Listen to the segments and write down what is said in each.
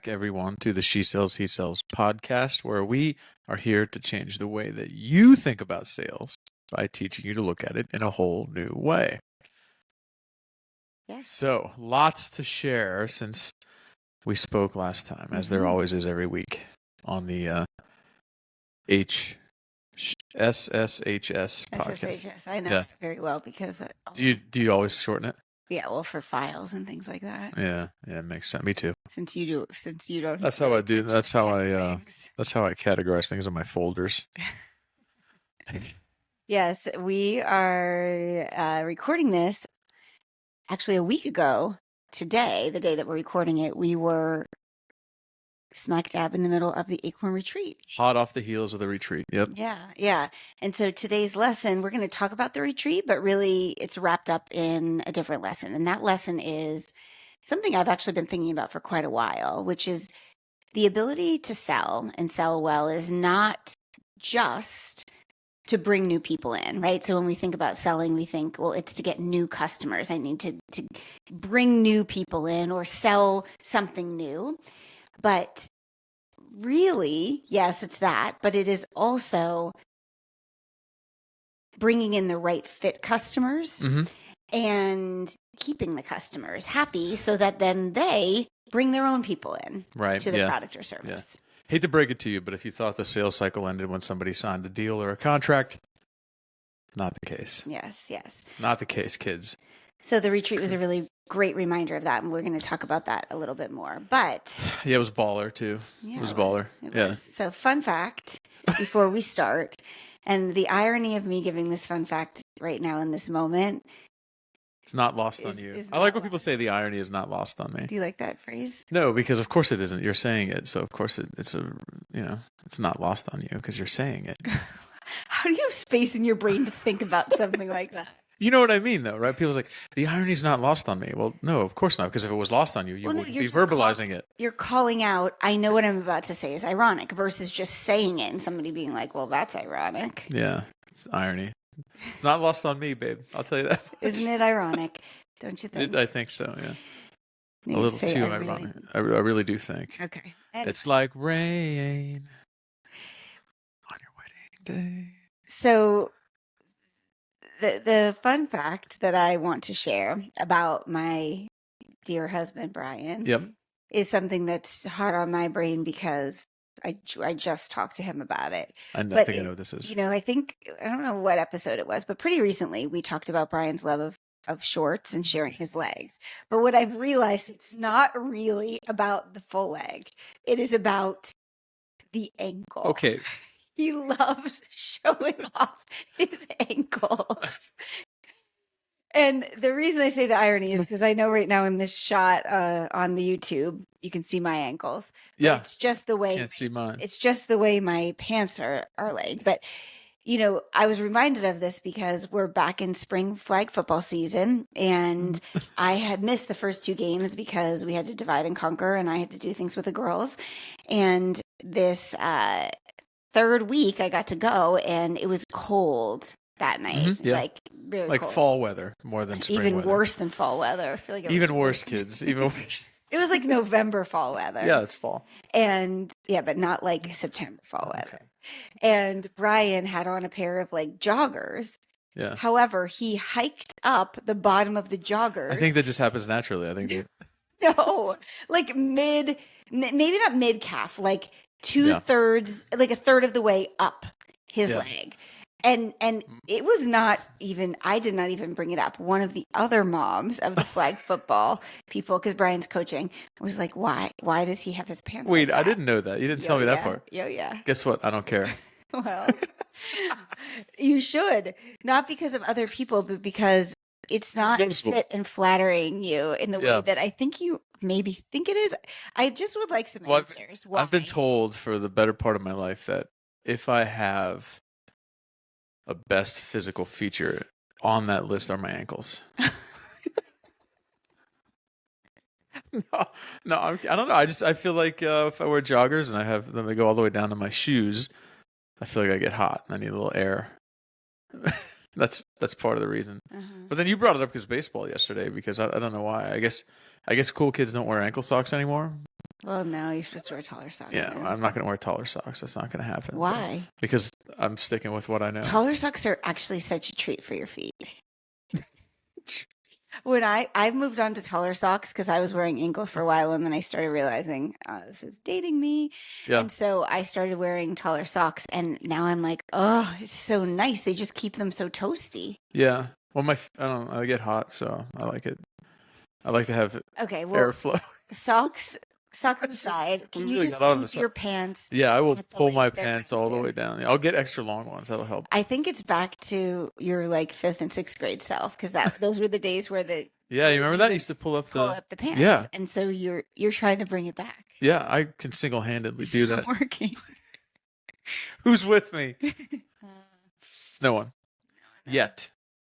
back, everyone, to the She Sells, He Sells podcast, where we are here to change the way that you think about sales by teaching you to look at it in a whole new way. Yes. So, lots to share since we spoke last time, as there always is every week on the SSHS podcast. SSHS. I know Yeah. that very well because Do you always shorten it? yeah, well, for files and things like that. Yeah, it makes sense. Me too. Since you don't. That's how I do. touch That's the how tech I. things. That's how I categorize things in my folders. Yes, we are recording this actually a week ago today, the day that we're recording it. We were smack dab in the middle of the ACORN Retreat. Hot off the heels of the retreat. Yep. Yeah. And so today's lesson, we're going to talk about the retreat, but really it's wrapped up in a different lesson. And that lesson is something I've actually been thinking about for quite a while, which is the ability to sell and sell well is not just to bring new people in, right? So when we think about selling, we think, well, it's to get new customers. I need to bring new people in or sell something new. But really, yes, it's that, but it is also bringing in the right fit customers and keeping the customers happy so that then they bring their own people in to the product or service. Yeah. Hate to break it to you, but if you thought the sales cycle ended when somebody signed a deal or a contract, not the case. Yes. Not the case, kids. So the retreat was a really great reminder of that, and we're going to talk about that a little bit more. But yeah, it was baller too. Yeah, it was baller. It was. So fun fact before we start, and the irony of me giving this fun fact right now in this moment. It's not lost on you. I like when people say the irony is not lost on me. Do you like that phrase? No, because of course it isn't. You're saying it, so of course it's not lost on you because you're saying it. How do you have space in your brain to think about something like that? You know what I mean, though, right? People's like, the irony is not lost on me. Well, no, of course not, because if it was lost on you, you wouldn't be verbalizing it. You're calling out, I know what I'm about to say is ironic, versus just saying it and somebody being like, well, that's ironic. Yeah, it's irony. It's not lost on me, babe. I'll tell you that much. Isn't it ironic? Don't you think? I think so, yeah. Maybe a little too ironic. I really do think. Okay. It's like rain on your wedding day. So the fun fact that I want to share about my dear husband, Brian, is something that's hot on my brain because I just talked to him about it. I think I know what this is. You know, I don't know what episode it was, but pretty recently we talked about Brian's love of shorts and sharing his legs. But what I've realized, it's not really about the full leg. It is about the ankle. Okay. He loves showing off his ankles. And the reason I say the irony is because I know right now in this shot on the YouTube, you can see my ankles. Yeah. It's just the way. Can't see mine. It's just the way my pants are laid. But, you know, I was reminded of this because we're back in spring flag football season. And I had missed the first 2 games because we had to divide and conquer and I had to do things with the girls. And this third week I got to go and it was cold that night. Like very like cold. Fall weather more than spring even weather. Worse than fall weather. I feel like even worse, kids. Even worse. It was like November fall weather. Yeah, it's fall. And yeah, but not like September fall weather. And Brian had on a pair of like joggers. Yeah. However, he hiked up the bottom of the joggers. I think that just happens naturally. I think no, like maybe not mid calf, like 2/3, like a third of the way up his leg. And it was not even, I did not even bring it up. One of the other moms of the flag football people, because Brian's coaching, was like, why does he have his pants Wait, like that? I didn't know that. You didn't tell me that part. Yeah. Guess what? I don't care. Well, you should. Not because of other people, but because it's not fit and flattering you in the way that I think you maybe think it is. I just would like some answers. I've been told for the better part of my life that if I have a best physical feature on that list are my ankles. No, I don't know. I feel like if I wear joggers and I have them, they go all the way down to my shoes, I feel like I get hot and I need a little air. That's part of the reason. But then you brought it up because baseball yesterday, because I don't know why. I guess cool kids don't wear ankle socks anymore. Well, no, you're supposed to wear taller socks. Yeah, Now. I'm not going to wear taller socks. That's not going to happen. Why? Because I'm sticking with what I know. Taller socks are actually such a treat for your feet. When I've moved on to taller socks because I was wearing ankles for a while, and then I started realizing this is dating me. Yeah. And so I started wearing taller socks, and now I'm like, oh, it's so nice. They just keep them so toasty. Yeah. Well, I don't know, I get hot, so I like it. I like to have airflow. Socks aside, can you really just got on keep your pants? Yeah, I will at the pull my length they're pants all the way down. Yeah, I'll get extra long ones. That'll help. I think it's back to your like 5th and 6th grade self, because those were the days where Yeah, you remember that? You used to pull up the pants. Yeah. And so you're trying to bring it back. Yeah, I can single-handedly do that. Working. Who's with me? No one. Yet.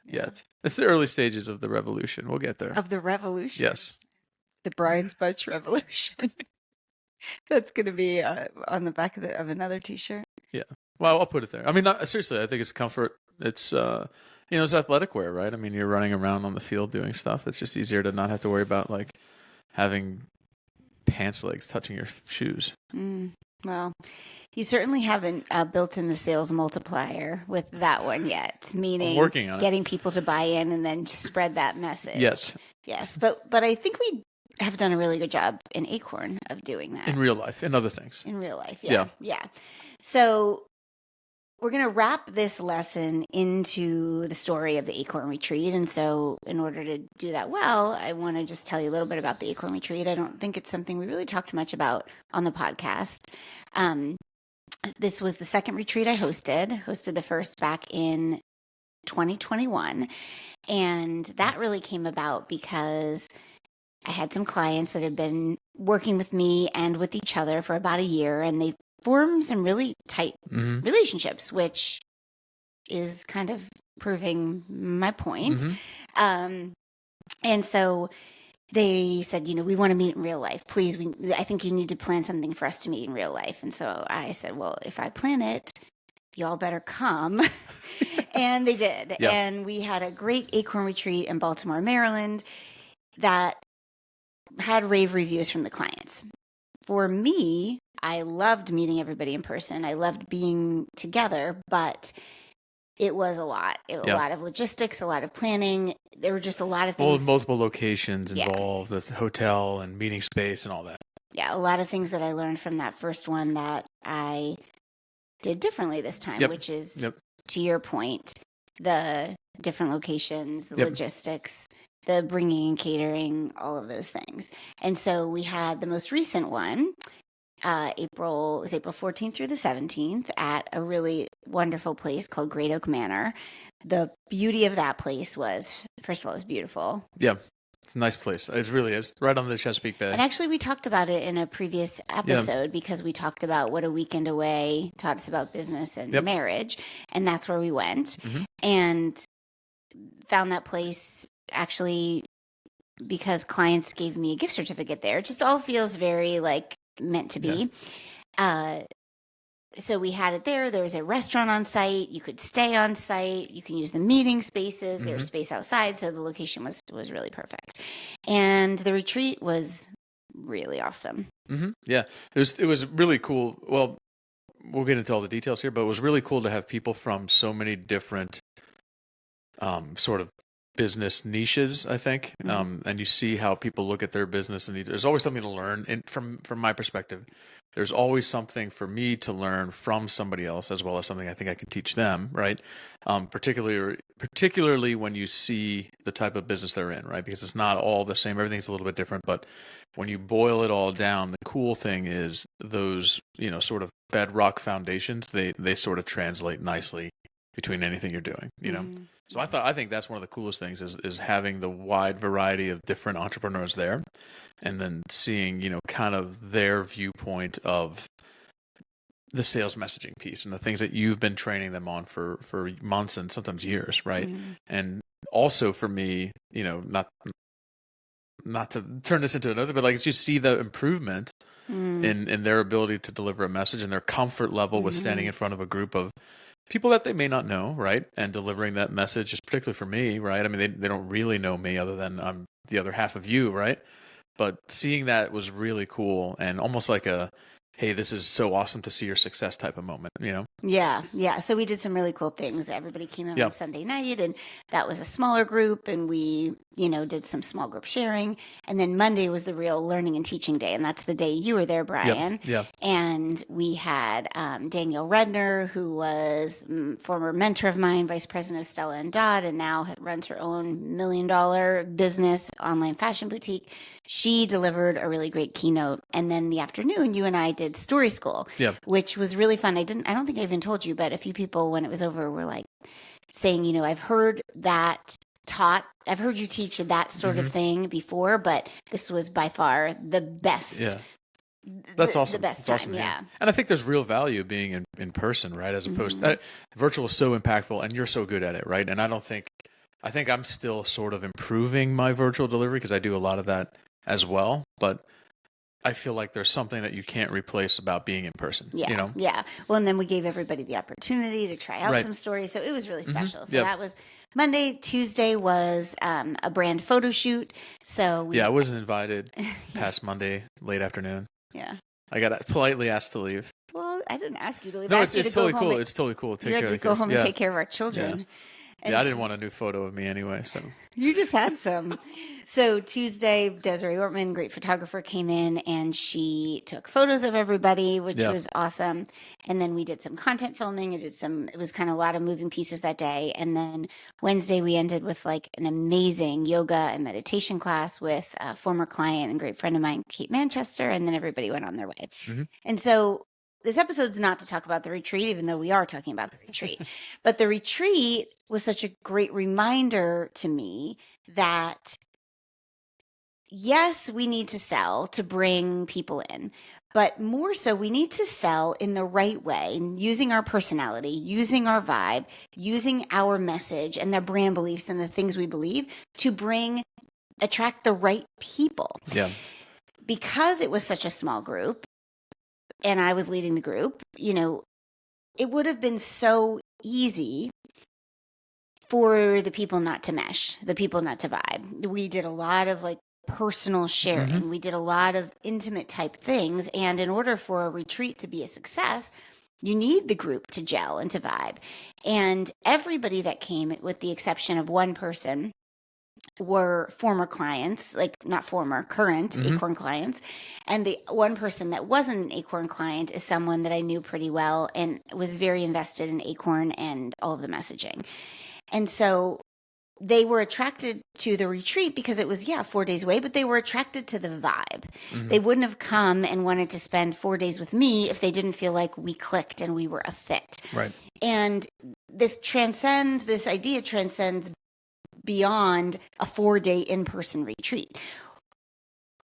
It's the early stages of the revolution. We'll get there. Of the revolution. Yes. The Brian's Butch revolution. That's going to be on the back of another t-shirt. Yeah. Well, I'll put it there. I mean, seriously, I think it's comfort. It's it's athletic wear, right? I mean, you're running around on the field doing stuff. It's just easier to not have to worry about like having pants legs touching your shoes. Well, you certainly haven't built in the sales multiplier with that one yet, meaning I'm working on getting people to buy in and then just spread that message. Yes, but I think we have done a really good job in ACORN of doing that. In real life, in other things. In real life, yeah. So we're going to wrap this lesson into the story of the ACORN Retreat. And so in order to do that well, I want to just tell you a little bit about the ACORN Retreat. I don't think it's something we really talked much about on the podcast. This was the second retreat I hosted the first back in 2021. And that really came about because I had some clients that had been working with me and with each other for about a year, and they formed some really tight relationships, which is kind of proving my point. And so they said, we want to meet in real life. Please, I think you need to plan something for us to meet in real life. And so I said, well, if I plan it, y'all better come. And they did. Yep. And we had a great ACORN retreat in Baltimore, Maryland that had rave reviews from the clients. For me, I loved meeting everybody in person. I loved being together, but it was a lot. A lot of logistics, a lot of planning. There were just a lot of things. Multiple locations involved with hotel and meeting space and all that. Yeah, a lot of things that I learned from that first one that I did differently this time, which is, to your point, the different locations, the logistics, the bringing and catering, all of those things. And so we had the most recent one, April 14th through the 17th at a really wonderful place called Great Oak Manor. The beauty of that place was, first of all, it was beautiful. Yeah. It's a nice place. It really is. Right on the Chesapeake Bay. And actually, we talked about it in a previous episode because we talked about what a weekend away taught us about business and marriage. And that's where we went and found that place actually because clients gave me a gift certificate there. It just all feels very like meant to be. So we had it there. There was a restaurant on site. You could stay on site. You can use the meeting spaces. There's space outside. So the location was really perfect. And the retreat was really awesome. Yeah, it was really cool. Well, we'll get into all the details here, but it was really cool to have people from so many different sort of business niches, I think. And you see how people look at their business, and there's always something to learn. And from my perspective, there's always something for me to learn from somebody else, as well as something I think I can teach them, right? Particularly when you see the type of business they're in, right? Because it's not all the same. Everything's a little bit different. But when you boil it all down, the cool thing is those, sort of bedrock foundations, they sort of translate nicely between anything you're doing, So I think that's one of the coolest things is having the wide variety of different entrepreneurs there, and then seeing, kind of their viewpoint of the sales messaging piece and the things that you've been training them on for months and sometimes years, right? And also for me, not to turn this into another, but like just see the improvement in their ability to deliver a message and their comfort level with standing in front of a group of people that they may not know, right? And delivering that message, just particularly for me, right? I mean, they don't really know me other than I'm the other half of you, right? but seeing that was really cool and almost like a, hey, this is so awesome to see your success type of moment, you know? Yeah, yeah. So we did some really cool things. Everybody came in Yeah. on Sunday night, and that was a smaller group, and we, did some small group sharing. And then Monday was the real learning and teaching day, and that's the day you were there, Brian. Yeah. And we had Danielle Redner, who was former mentor of mine, vice president of Stella and Dodd, and now runs her own $1 million business, online fashion boutique. She delivered a really great keynote. And then the afternoon, you and I did story school, which was really fun. I don't think I even told you, but a few people when it was over were like saying, I've heard that I've heard you teach that sort of thing before, but this was by far the best. Yeah. That's awesome. The best That's time, awesome. yeah. And I think there's real value being in person, right? As opposed virtual is so impactful and you're so good at it, right? And I think I'm still sort of improving my virtual delivery because I do a lot of that as well, but I feel like there's something that you can't replace about being in person. Yeah. Yeah. Well, and then we gave everybody the opportunity to try out some stories. So it was really special. So that was Monday. Tuesday was a brand photo shoot. So I wasn't invited past Monday, late afternoon. Yeah. I got politely asked to leave. Well, I didn't ask you to leave. No, it's totally cool. It's totally cool. You had to go home and take care of our children. Yeah. I didn't want a new photo of me anyway, so. You just had some. So Tuesday, Desiree Ortman, great photographer, came in and she took photos of everybody, which was awesome. And then we did some content filming. It was kind of a lot of moving pieces that day. And then Wednesday, we ended with like an amazing yoga and meditation class with a former client and great friend of mine, Kate Manchester. And then everybody went on their way. And so this episode's not to talk about the retreat, even though we are talking about the retreat. But the retreat was such a great reminder to me that, yes, we need to sell to bring people in, but more so we need to sell in the right way, using our personality, using our vibe, using our message and the brand beliefs and the things we believe to attract the right people. Yeah. Because it was such a small group, and I was leading the group, it would have been so easy for the people not to mesh, the people not to vibe. We did a lot of like personal sharing. We did a lot of intimate type things. And in order for a retreat to be a success, you need the group to gel and to vibe. And everybody that came, with the exception of one person, were former clients, like not former, current ACORN clients. And the one person that wasn't an ACORN client is someone that I knew pretty well and was very invested in ACORN and all of the messaging. And so they were attracted to the retreat because it was, 4 days away, but they were attracted to the vibe. They wouldn't have come and wanted to spend 4 days with me if they didn't feel like we clicked and we were a fit. Right. And this idea transcends beyond a 4-day in-person retreat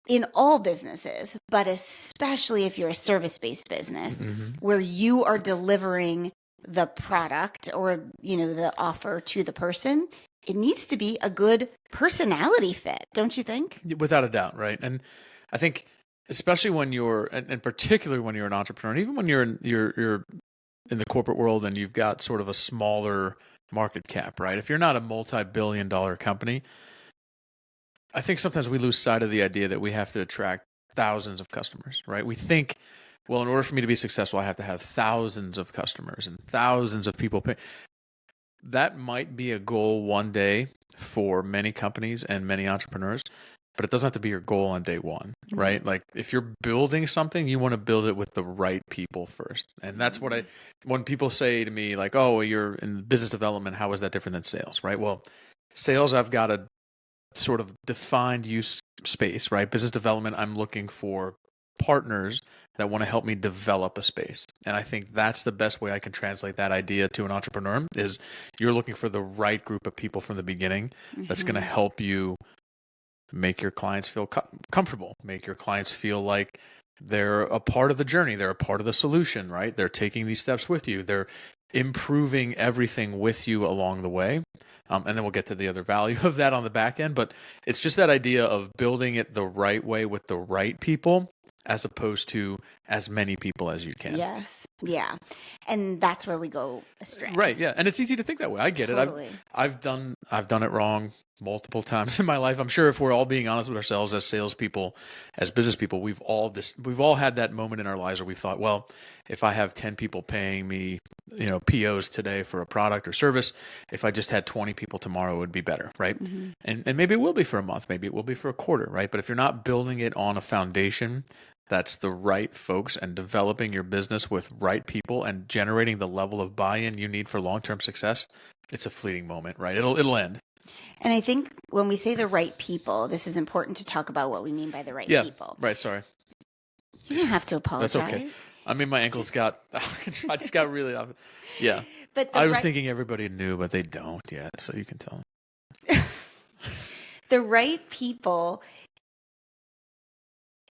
in all businesses, but especially if you're a service-based business where you are delivering the product or, the offer to the person. It needs to be a good personality fit, don't you think? Without a doubt, right? And I think especially when and particularly when you're an entrepreneur, even when you're in the corporate world and you've got sort of a smaller market cap, right? If you're not a multi-billion-dollar company, I think sometimes we lose sight of the idea that we have to attract thousands of customers, right? We think, well, in order for me to be successful, I have to have thousands of customers and thousands of people pay. That might be a goal one day for many companies and many entrepreneurs, but it doesn't have to be your goal on day one, right? Like if you're building something, you want to build it with the right people first. And that's what when people say to me like, oh, you're in business development, how is that different than sales, right? Well, sales, I've got a sort of defined use space, right? Business development, I'm looking for partners that want to help me develop a space. And I think that's the best way I can translate that idea to an entrepreneur is you're looking for the right group of people from the beginning that's going to help you make your clients feel comfortable, make your clients feel like they're a part of the journey. They're a part of the solution, right? They're taking these steps with you. They're improving everything with you along the way. And then we'll get to the other value of that on the back end. But it's just that idea of building it the right way with the right people, as opposed to as many people as you can. Yes. Yeah. And that's where we go astray. Right. Yeah. And it's easy to think that way. I get Totally. it. I've done it wrong multiple times in my life. I'm sure if we're all being honest with ourselves as salespeople, as business people, we've all had that moment in our lives where we thought, well, if I have 10 people paying me, POs today for a product or service, if I just had 20 people tomorrow, it would be better. Right. Mm-hmm. And maybe it will be for a month. Maybe it will be for a quarter. Right. But if you're not building it on a foundation that's the right folks and developing your business with right people and generating the level of buy-in you need for long-term success, it's a fleeting moment, right? It'll end. And I think when we say the right people, this is important to talk about what we mean by the right people. Right. Sorry. You don't have to apologize. That's okay. I mean, my ankles I just got really, yeah. But I was thinking everybody knew, but they don't yet, so you can tell them. The right people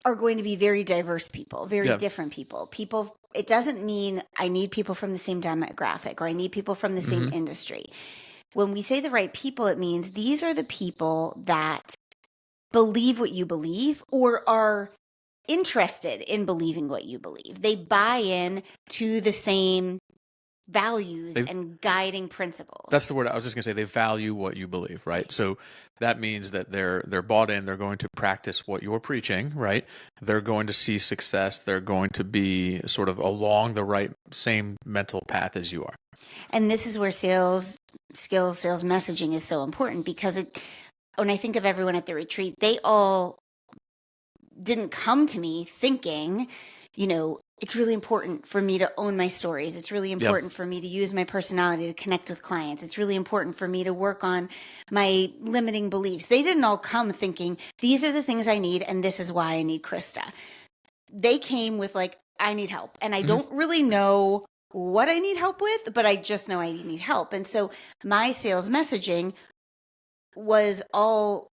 are going to be very diverse people, very different people. It doesn't mean I need people from the same demographic or I need people from the same industry. When we say the right people, it means these are the people that believe what you believe or are interested in believing what you believe. They buy in to the same values and guiding principles. That's the word I was just going to say. They value what you believe, right? So that means that they're bought in. They're going to practice what you're preaching, right? They're going to see success. They're going to be sort of along the same mental path as you are. And this is where sales skills, sales messaging is so important because when I think of everyone at the retreat, they all didn't come to me thinking, it's really important for me to own my stories. It's really important for me to use my personality to connect with clients. It's really important for me to work on my limiting beliefs. They didn't all come thinking, these are the things I need, and this is why I need Krista. They came with I need help. And I don't really know what I need help with, but I just know I need help. And so my sales messaging was all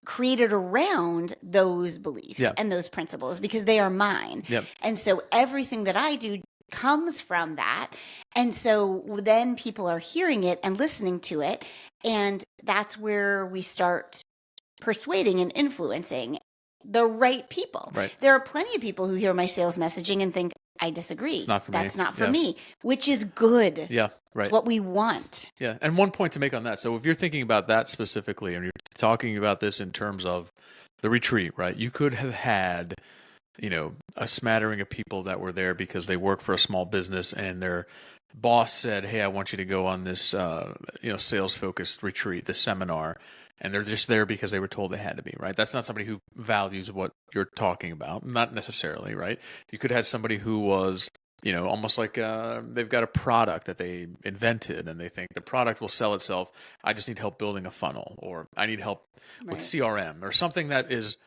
created around those beliefs and those principles because they are mine. And so everything that I do comes from that. And so then people are hearing it and listening to it. And that's where we start persuading and influencing the right people. Right. There are plenty of people who hear my sales messaging and think, I disagree. It's not for me. That's not for me, which is good. Yeah, right. It's what we want. Yeah, and one point to make on that. So if you're thinking about that specifically and you're talking about this in terms of the retreat, right? You could have had, a smattering of people that were there because they work for a small business and their boss said, hey, I want you to go on this, sales-focused retreat, this seminar. And they're just there because they were told they had to be, right? That's not somebody who values what you're talking about, not necessarily, right? You could have somebody who was, almost like they've got a product that they invented and they think the product will sell itself. I just need help building a funnel, or I need help with CRM or something that is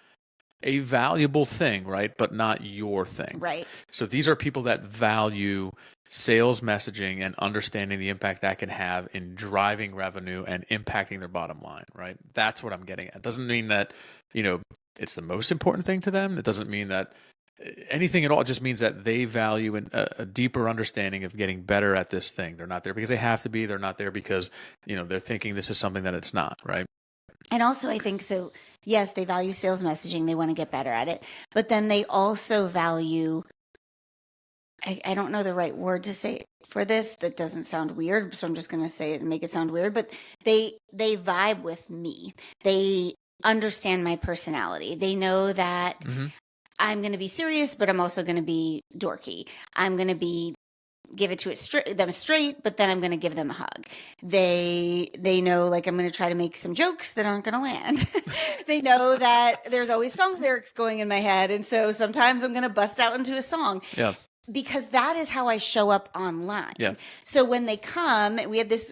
a valuable thing, right? But not your thing. Right. So these are people that value sales messaging and understanding the impact that can have in driving revenue and impacting their bottom line, right? That's what I'm getting at. It doesn't mean that, it's the most important thing to them. It doesn't mean that anything at all. It just means that they value a deeper understanding of getting better at this thing. They're not there because they have to be. They're not there because, they're thinking this is something that it's not, right? And also I think so, yes, they value sales messaging. They want to get better at it. But then they also value, I don't know the right word to say for this. That doesn't sound weird. So I'm just going to say it and make it sound weird. But they vibe with me. They understand my personality. They know that I'm going to be serious, but I'm also going to be dorky. I'm going to give it to them straight, but then I'm going to give them a hug. They know I'm going to try to make some jokes that aren't going to land. They know that there's always song lyrics going in my head. And so sometimes I'm going to bust out into a song. Yeah. Because that is how I show up online. Yeah. So when they come, we had this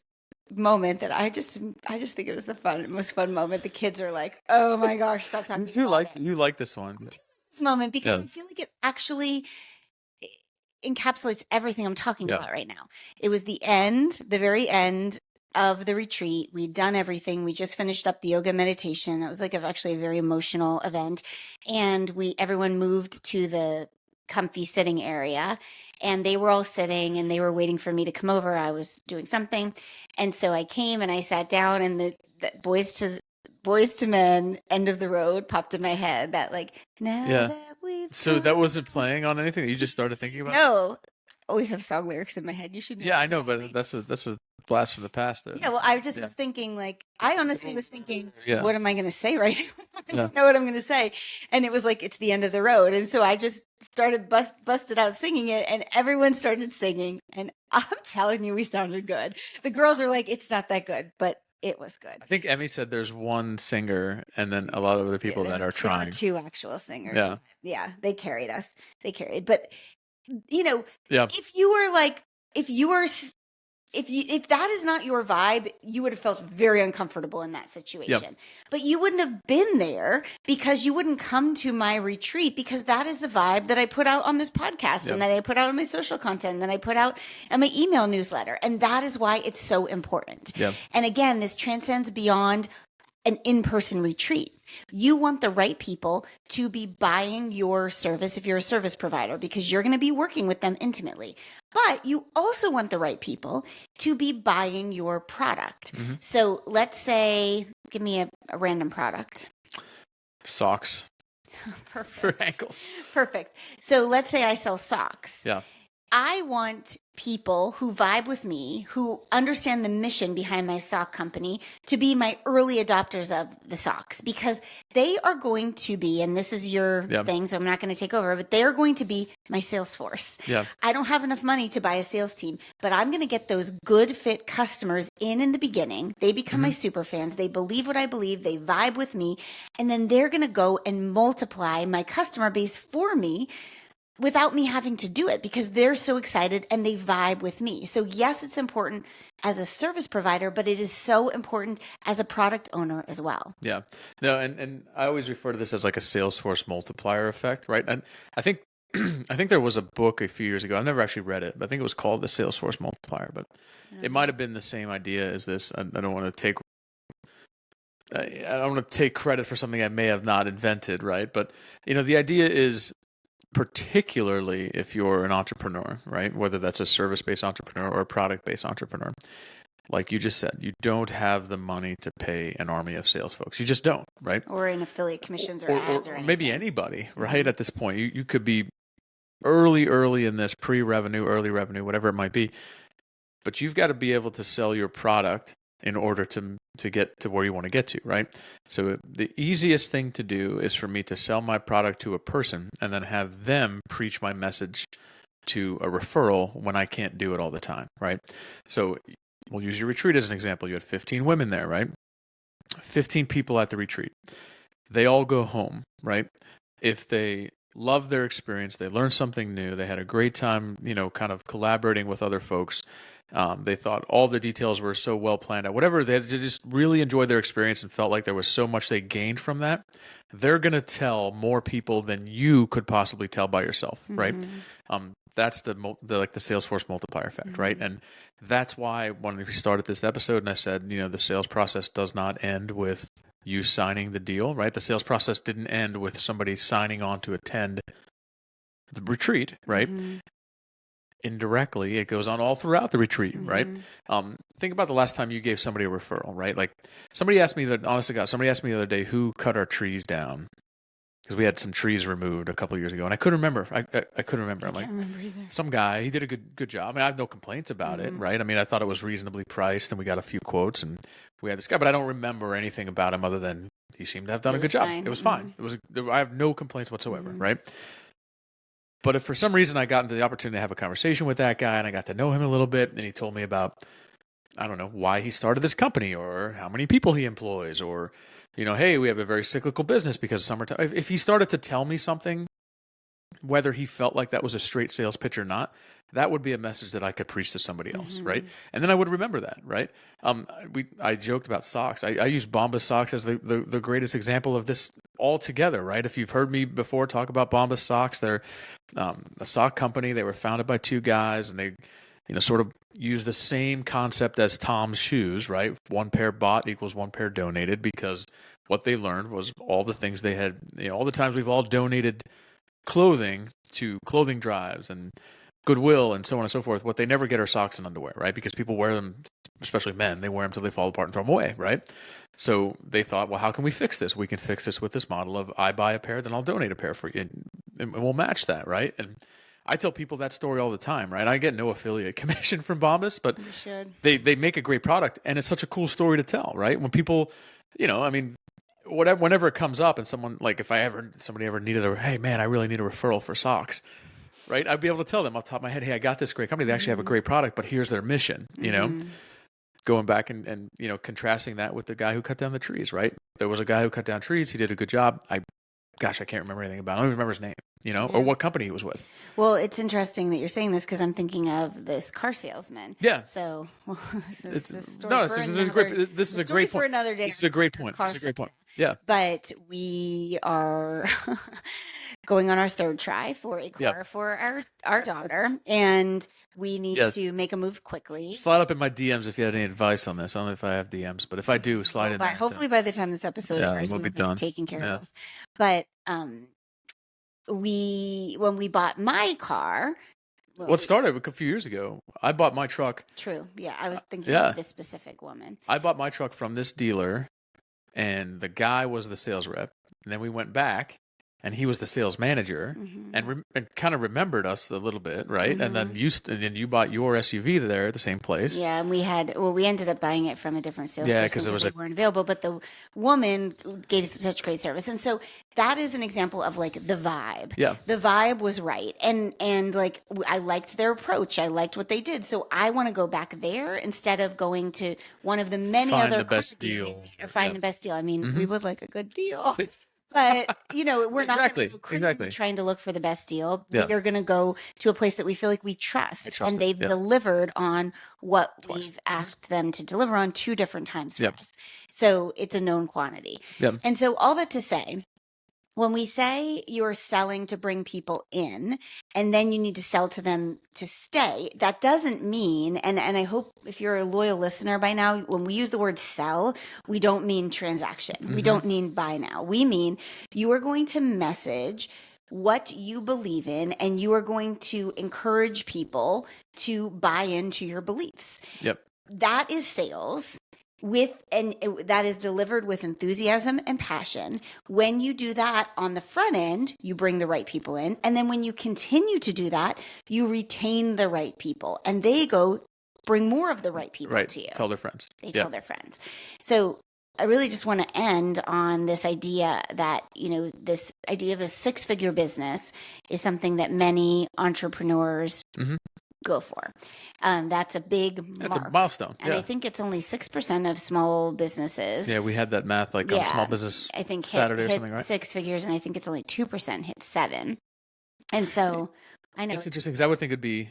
moment that I just think it was the most fun moment. The kids are like, "Oh my gosh, stop talking." You like this one. This moment because I feel like it actually encapsulates everything I'm talking about right now. It was the very end of the retreat. We'd done everything. We just finished up the yoga meditation. That was actually a very emotional event. And everyone moved to the comfy sitting area, and they were all sitting and they were waiting for me to come over. I was doing something. And so I came and I sat down, and the boys to Boys to Men, End of the Road popped in my head. That like, now that we've So that wasn't playing on anything that you just started thinking about? No. Always have song lyrics in my head. You should know. Yeah, I know, but that's a blast from the past there. Yeah, well, I just was thinking, like, I honestly was thinking, Yeah. what am I going to say right now? I don't know what I'm going to say. And it was like, it's the end of the road. And so I just started busted out singing it, and everyone started singing. And I'm telling you, we sounded good. The girls are like, it's not that good, but it was good. I think Emmy said there's one singer and then a lot of other people that are trying. There were 2 actual singers. Yeah. Yeah, they carried us. But, you know, Yeah. if you were like, if that is not your vibe, you would have felt very uncomfortable in that situation. Yep. But you wouldn't have been there because you wouldn't come to my retreat, because that is the vibe that I put out on this podcast, and that I put out on my social content, and that I put out in my email newsletter. And that is why it's so important. Yep. And again, this transcends beyond an in-person retreat. You want the right people to be buying your service if you're a service provider, because you're going to be working with them intimately. But you also want the right people to be buying your product. Mm-hmm. So let's say, give me a random product. Socks. Perfect. For ankles. Perfect. So let's say I sell socks. Yeah. I want people who vibe with me, who understand the mission behind my sock company, to be my early adopters of the socks, because they are going to be, and this is your thing, so I'm not going to take over, but they are going to be my sales force. Yeah. I don't have enough money to buy a sales team, but I'm going to get those good fit customers in the beginning. They become my super fans. They believe what I believe. They vibe with me. And then they're going to go and multiply my customer base for me without me having to do it, because they're so excited and they vibe with me. So yes, it's important as a service provider, but it is so important as a product owner as well. Yeah. No, and I always refer to this as like a Salesforce multiplier effect, right? And I think there was a book a few years ago. I've never actually read it, but I think it was called the Salesforce Multiplier, but it might have been the same idea as this. I don't want to take credit for something I may have not invented, right? But the idea is, particularly if you're an entrepreneur, right? Whether that's a service-based entrepreneur or a product-based entrepreneur, like you just said, you don't have the money to pay an army of sales folks. You just don't, right? Or in affiliate commissions or ads or anything. Maybe anybody, right? At this point, you could be early in this, pre-revenue, early revenue, whatever it might be. But you've got to be able to sell your product in order to get to where you want to get to, right? So the easiest thing to do is for me to sell my product to a person and then have them preach my message to a referral when I can't do it all the time, right? So we'll use your retreat as an example. You had 15 women there, right? 15 people at the retreat. They all go home, right? If they love their experience, they learned something new, they had a great time, kind of collaborating with other folks. They thought all the details were so well planned out. Whatever, they just really enjoyed their experience and felt like there was so much they gained from that. They're going to tell more people than you could possibly tell by yourself, right? That's the Salesforce multiplier effect, right? And that's why when we started this episode and I said, the sales process does not end with you signing the deal, right? The sales process didn't end with somebody signing on to attend the retreat, right? Indirectly, it goes on all throughout the retreat, right? Think about the last time you gave somebody a referral, right? Like somebody asked me the other day who cut our trees down, because we had some trees removed a couple of years ago, and I couldn't remember. I couldn't remember. I'm like, some guy, he did a good job. I mean, I have no complaints about it, right? I mean, I thought it was reasonably priced, and we got a few quotes, and we had this guy, but I don't remember anything about him other than he seemed to have done a good job. It was fine. I have no complaints whatsoever, right? But if for some reason I got into the opportunity to have a conversation with that guy and I got to know him a little bit, and he told me about, I don't know, why he started this company or how many people he employs, or, hey, we have a very cyclical business because summertime. If he started to tell me something, whether he felt like that was a straight sales pitch or not, that would be a message that I could preach to somebody else, right? And then I would remember that, right? I joked about socks. I use Bombas socks as the greatest example of this altogether, right? If you've heard me before talk about Bombas socks, they're a sock company. They were founded by 2 guys, and they sort of use the same concept as Tom's shoes, right? 1 pair bought equals 1 pair donated, because what they learned was all the things they had, all the times we've all donated clothing to clothing drives and Goodwill and so on and so forth. What they never get are socks and underwear, right? Because people wear them especially men, they wear them till they fall apart and throw them away, right? So they thought, well, how can we fix this? We can fix this with this model of I buy a pair, then I'll donate a pair for you, and we'll match that, right? And I tell people that story all the time, right? I get no affiliate commission from Bombas, but they make a great product, and it's such a cool story to tell, right? When people, I mean, whenever it comes up and someone, like if somebody ever needed hey man, I really need a referral for socks, right? I'd be able to tell them off the top of my head, hey, I got this great company. They actually have a great product, but here's their mission, going back and contrasting that with the guy who cut down the trees, right? There was a guy who cut down trees. He did a good job. I can't remember anything about it. I don't even remember his name, or what company he was with. Well, it's interesting that you're saying this because I'm thinking of this car salesman. Yeah. So, this is a great point. For another day. This is a great point. It's a great point. Yeah. But we are going on our third try for a car for our daughter, and we need to make a move quickly. Slide up in my DMs if you had any advice on this. I don't know if I have DMs, but if I do, slide in there. Hopefully by the time this episode airs, we'll be done. Taking care of this. But when we bought my car, it started a few years ago. I bought my truck. True. Yeah, I was thinking of this specific woman. I bought my truck from this dealer, and the guy was the sales rep. And then we went back, and he was the sales manager, and kind of remembered us a little bit, right? And then you bought your SUV there at the same place. Yeah, and we ended up buying it from a different salesperson because they weren't available. But the woman gave such great service, and so that is an example of like the vibe. Yeah, the vibe was right, and like I liked their approach. I liked what they did, so I want to go back there instead of going to one of the many other the best deal or find the best deal. I mean, we would like a good deal. But, we're not going to go crazy trying to look for the best deal. We are going to go to a place that we feel like we trust. And they've delivered on what we've asked them to deliver on 2 different times for us. So it's a known quantity. And so all that to say, when we say you're selling to bring people in and then you need to sell to them to stay, that doesn't mean, and I hope if you're a loyal listener by now, when we use the word sell, we don't mean transaction. We don't mean buy now. We mean you are going to message what you believe in, and you are going to encourage people to buy into your beliefs. That is sales. That is delivered with enthusiasm and passion. When you do that on the front end, you bring the right people in. And then when you continue to do that, you retain the right people, and they go bring more of the right people to you. Tell their friends. They tell their friends. So I really just want to end on this idea that, this idea of a 6-figure business is something that many entrepreneurs go for. That's a big mark. That's a milestone. And I think it's only 6% of small businesses. Yeah, we had that math on Small Business I think Saturday hit or something, right? 6 figures, and I think it's only 2% hit 7. And so I know it's interesting because I would think it'd be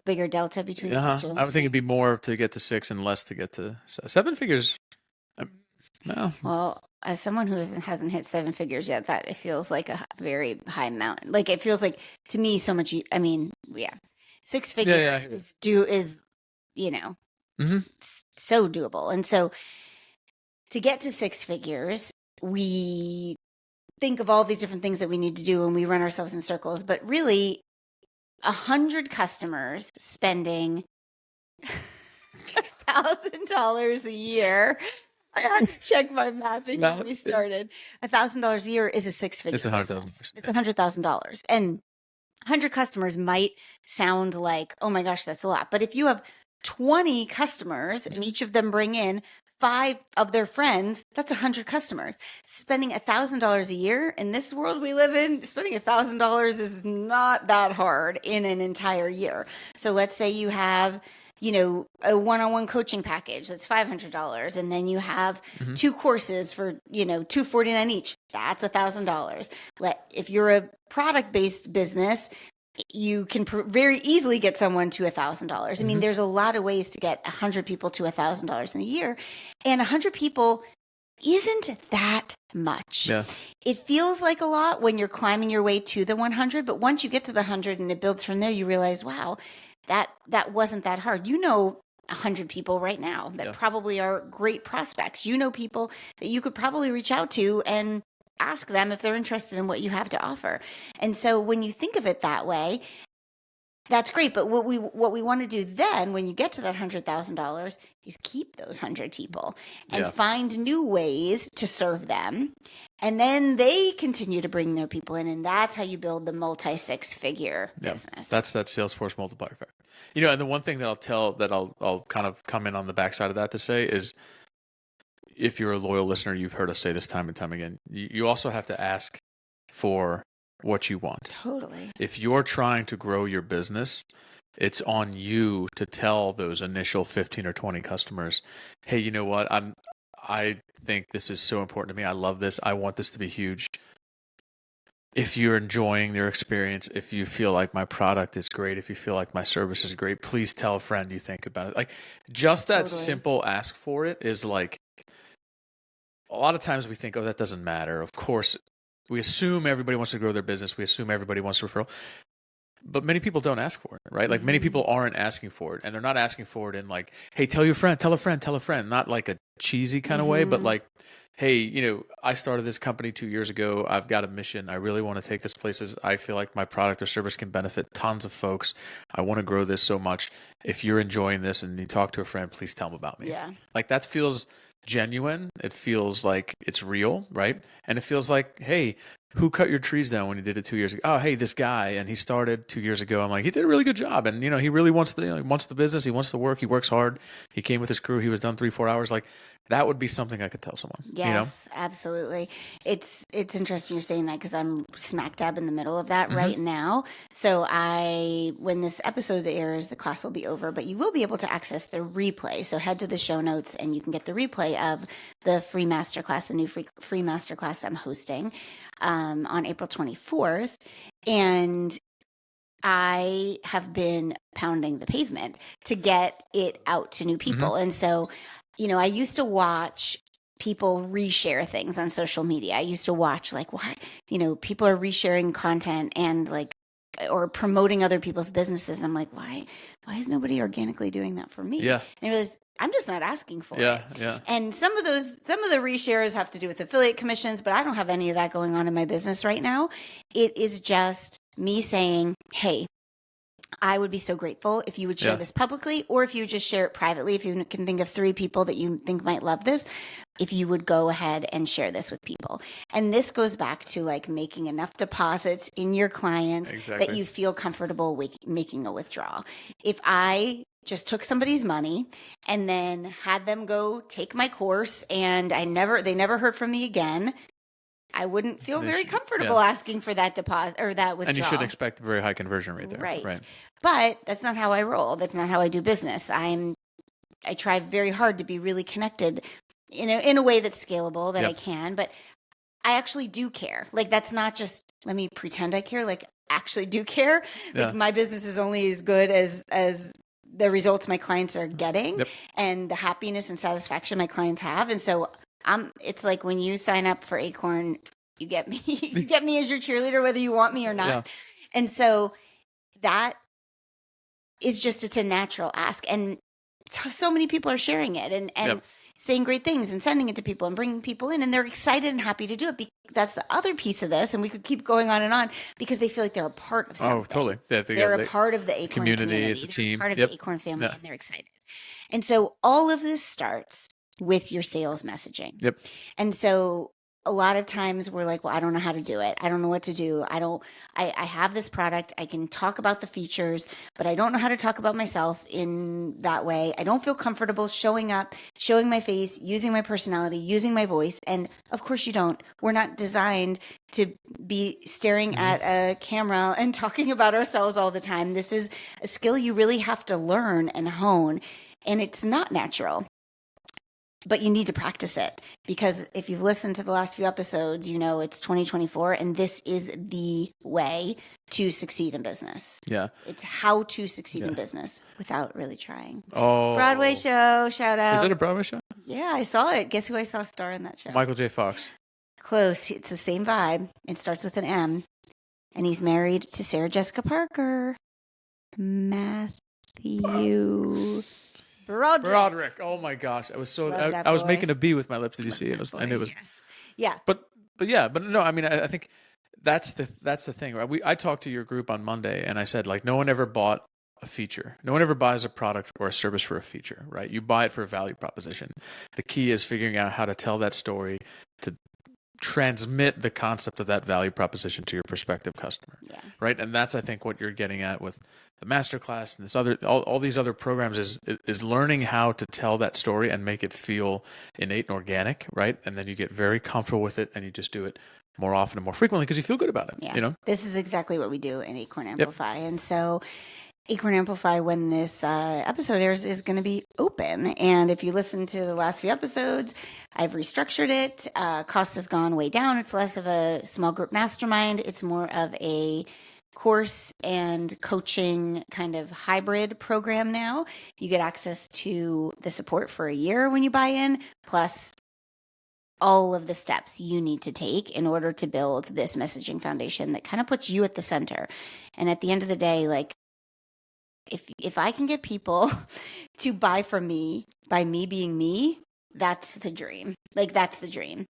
bigger delta between these two. I would think it'd be more to get to 6 and less to get to 7 figures. No. Well, as someone who hasn't hit 7 figures yet, that it feels like a very high amount. Like it feels like to me so much. I mean, 6 figures is so doable. And so to get to 6 figures, we think of all these different things that we need to do, and we run ourselves in circles. But really, 100 customers spending $1,000 a year. I had to check my math before we started. $1,000 a year is a 6-figure business. It's $100,000. And 100 customers might sound like, oh my gosh, that's a lot. But if you have 20 customers and each of them bring in 5 of their friends, that's 100 customers. Spending $1,000 a year in this world we live in, spending $1,000 is not that hard in an entire year. So let's say you have a one-on-one coaching package that's $500, and then you have 2 courses for, $249 each. That's $1,000. If you're a product-based business, you can very easily get someone to $1,000. I mean, there's a lot of ways to get 100 people to $1,000 in a year, and 100 people isn't that much. Yeah. It feels like a lot when you're climbing your way to the 100, but once you get to the 100 and it builds from there, you realize, wow, that wasn't that hard. 100 people right now that probably are great prospects. People that you could probably reach out to and ask them if they're interested in what you have to offer. And so when you think of it that way, That's great. But what we want to do then when you get to that $100,000 is keep those 100 people and find new ways to serve them. And then they continue to bring their people in. And that's how you build the multi-six-figure business. That's that Salesforce multiplier effect. You know, and the one thing that I'll kind of come in on the backside of that to say is, if you're a loyal listener, you've heard us say this time and time again, you also have to ask for what you want. Totally. If you're trying to grow your business, it's on you to tell those initial 15 or 20 customers, hey, you know what? I think this is so important to me. I love this. I want this to be huge. If you're enjoying their experience, if you feel like my product is great, if you feel like my service is great, please tell a friend you think about it. Like, just that simple ask for it is like, a lot of times we think, oh, that doesn't matter. Of course, we assume everybody wants to grow their business. We assume everybody wants to referral. But many people don't ask for it, right? Like, many people aren't asking for it. And they're not asking for it in like, hey, tell your friend, tell a friend, tell a friend. Not like a cheesy kind of way, but like, hey, you know, I started this company 2 years ago. I've got a mission. I really want to take this places. I feel like my product or service can benefit tons of folks. I want to grow this so much. If you're enjoying this and you talk to a friend, please tell them about me. Yeah. Like, that feels genuine. It feels like it's real, right? And it feels like, hey, who cut your trees down when you did it 2 years ago? Oh, hey, this guy, and he started 2 years ago. I'm like, he did a really good job, and you know, he really wants he wants the business. He wants to work. He works hard. He came with his crew. He was done 3-4 hours. Like, that would be something I could tell someone. Yes, you know? Absolutely. It's interesting you're saying that, because I'm smack dab in the middle of that right now. So when this episode airs, the class will be over, but you will be able to access the replay. So head to the show notes and you can get the replay of the free masterclass, the new free masterclass I'm hosting on April 24th. And I have been pounding the pavement to get it out to new people. And so, you know, I used to watch people reshare things on social media. I used to watch like, why, you know, people are resharing content and like, or promoting other people's businesses. And I'm like, why is nobody organically doing that for me? Yeah. And it was, I'm just not asking for it. Yeah. And some of the reshares have to do with affiliate commissions, but I don't have any of that going on in my business right now. It is just me saying, hey, I would be so grateful if you would share this publicly, or if you would just share it privately. If you can think of 3 people that you think might love this, if you would go ahead and share this with people. And this goes back to like making enough deposits in your clients that you feel comfortable making a withdrawal. If I just took somebody's money and then had them go take my course and they never heard from me again, I wouldn't feel very comfortable asking for that deposit or that withdrawal. And you should expect a very high conversion rate there. Right. But that's not how I roll. That's not how I do business. I try very hard to be really connected in a way that's scalable, that I can, but I actually do care. Like, that's not just, let me pretend I care. Like, actually do care. Like, my business is only as good as the results my clients are getting and the happiness and satisfaction my clients have. And so it's like when you sign up for ACORN, you get me, as your cheerleader, whether you want me or not. Yeah. And so that is just, it's a natural ask. And so many people are sharing it and saying great things and sending it to people and bringing people in, and they're excited and happy to do it. That's the other piece of this. And we could keep going on and on, because they feel like they're a part of something. Oh, totally. They're a part of the ACORN community. It's a team. They're part of the ACORN family, and they're excited. And so all of this starts with your sales messaging. Yep. And so a lot of times we're like, well, I don't know how to do it. I don't know what to do. I have this product. I can talk about the features, but I don't know how to talk about myself in that way. I don't feel comfortable showing up, showing my face, using my personality, using my voice. And of course you don't. We're not designed to be staring at a camera and talking about ourselves all the time. This is a skill you really have to learn and hone, and it's not natural. But you need to practice it, because if you've listened to the last few episodes, you know it's 2024 and this is the way to succeed in business. Yeah. It's how to succeed in business without really trying. Oh. Broadway show, shout out. Is it a Broadway show? Yeah, I saw it. Guess who I saw star in that show? Michael J. Fox. Close. It's the same vibe. It starts with an M, and he's married to Sarah Jessica Parker. Matthew... Broderick. Oh my gosh. I was so I was making a B with my lips. Did you see it? I knew it was. Yes. Yeah. But no, I mean, I think that's the thing, right? I talked to your group on Monday, and I said, like, no one ever bought a feature. No one ever buys a product or a service for a feature, right? You buy it for a value proposition. The key is figuring out how to tell that story to transmit the concept of that value proposition to your prospective customer, right? And that's, I think, what you're getting at with the Masterclass and this other, all these other programs is learning how to tell that story and make it feel innate and organic, right? And then you get very comfortable with it, and you just do it more often and more frequently because you feel good about it. Yeah. You know, this is exactly what we do in ACORN Amplify, and so ACORN Amplify, when this episode airs, is going to be open. And if you listen to the last few episodes, I've restructured it. Cost has gone way down. It's less of a small group mastermind. It's more of a course and coaching kind of hybrid program now. You get access to the support for a year when you buy in, plus all of the steps you need to take in order to build this messaging foundation that kind of puts you at the center. And at the end of the day, like, if I can get people to buy from me by me being me, that's the dream. Like, that's the dream.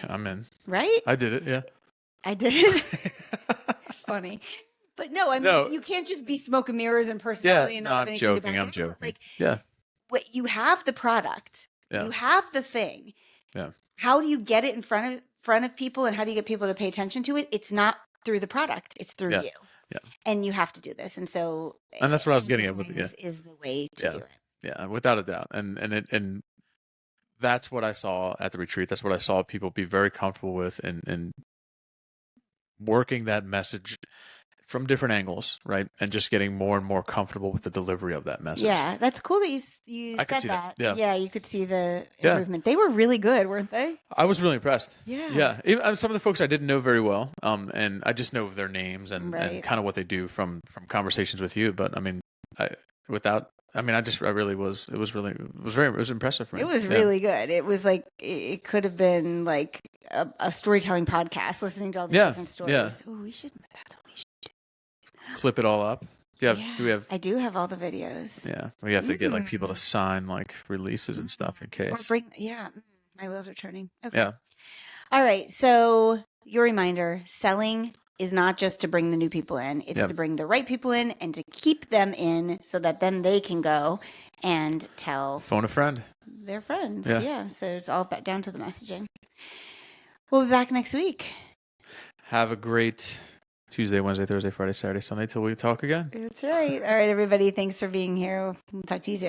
I'm in. Right? I did it. Yeah. I did it. Funny. But no, I mean, you can't just be smoke and mirrors and personality and not have anything to back it up. I'm joking. Like, yeah. You have the product. Yeah. You have the thing. Yeah. How do you get it in front of people, and how do you get people to pay attention to it? It's not through the product. It's through you. Yeah. And you have to do this. And so, and that's what I was getting at with it. Is the way to do it. Yeah, without a doubt. And that's what I saw at the retreat. That's what I saw people be very comfortable with, and working that message from different angles, right? And just getting more and more comfortable with the delivery of that message. Yeah, that's cool that you said that. Yeah, you could see the improvement. They were really good, weren't they? I was really impressed. Yeah. Even some of the folks I didn't know very well, and I just know their names and kind of what they do from conversations with you. But I mean, it was impressive for me. It was really good. It was like, it could have been like a storytelling podcast, listening to all these different stories. Yeah. Oh, that's what we should do. Clip it all up. Do we have? I do have all the videos. Yeah, we have to get like people to sign like releases and stuff in case. My wheels are turning. Okay. Yeah. All right. So your reminder: selling is not just to bring the new people in; it's to bring the right people in and to keep them in, so that then they can go and tell. Phone a friend. Their friends. Yeah. So it's all down to the messaging. We'll be back next week. Have a great Tuesday, Wednesday, Thursday, Friday, Saturday, Sunday till we talk again. That's right. All right, everybody. Thanks for being here. We'll talk to you soon.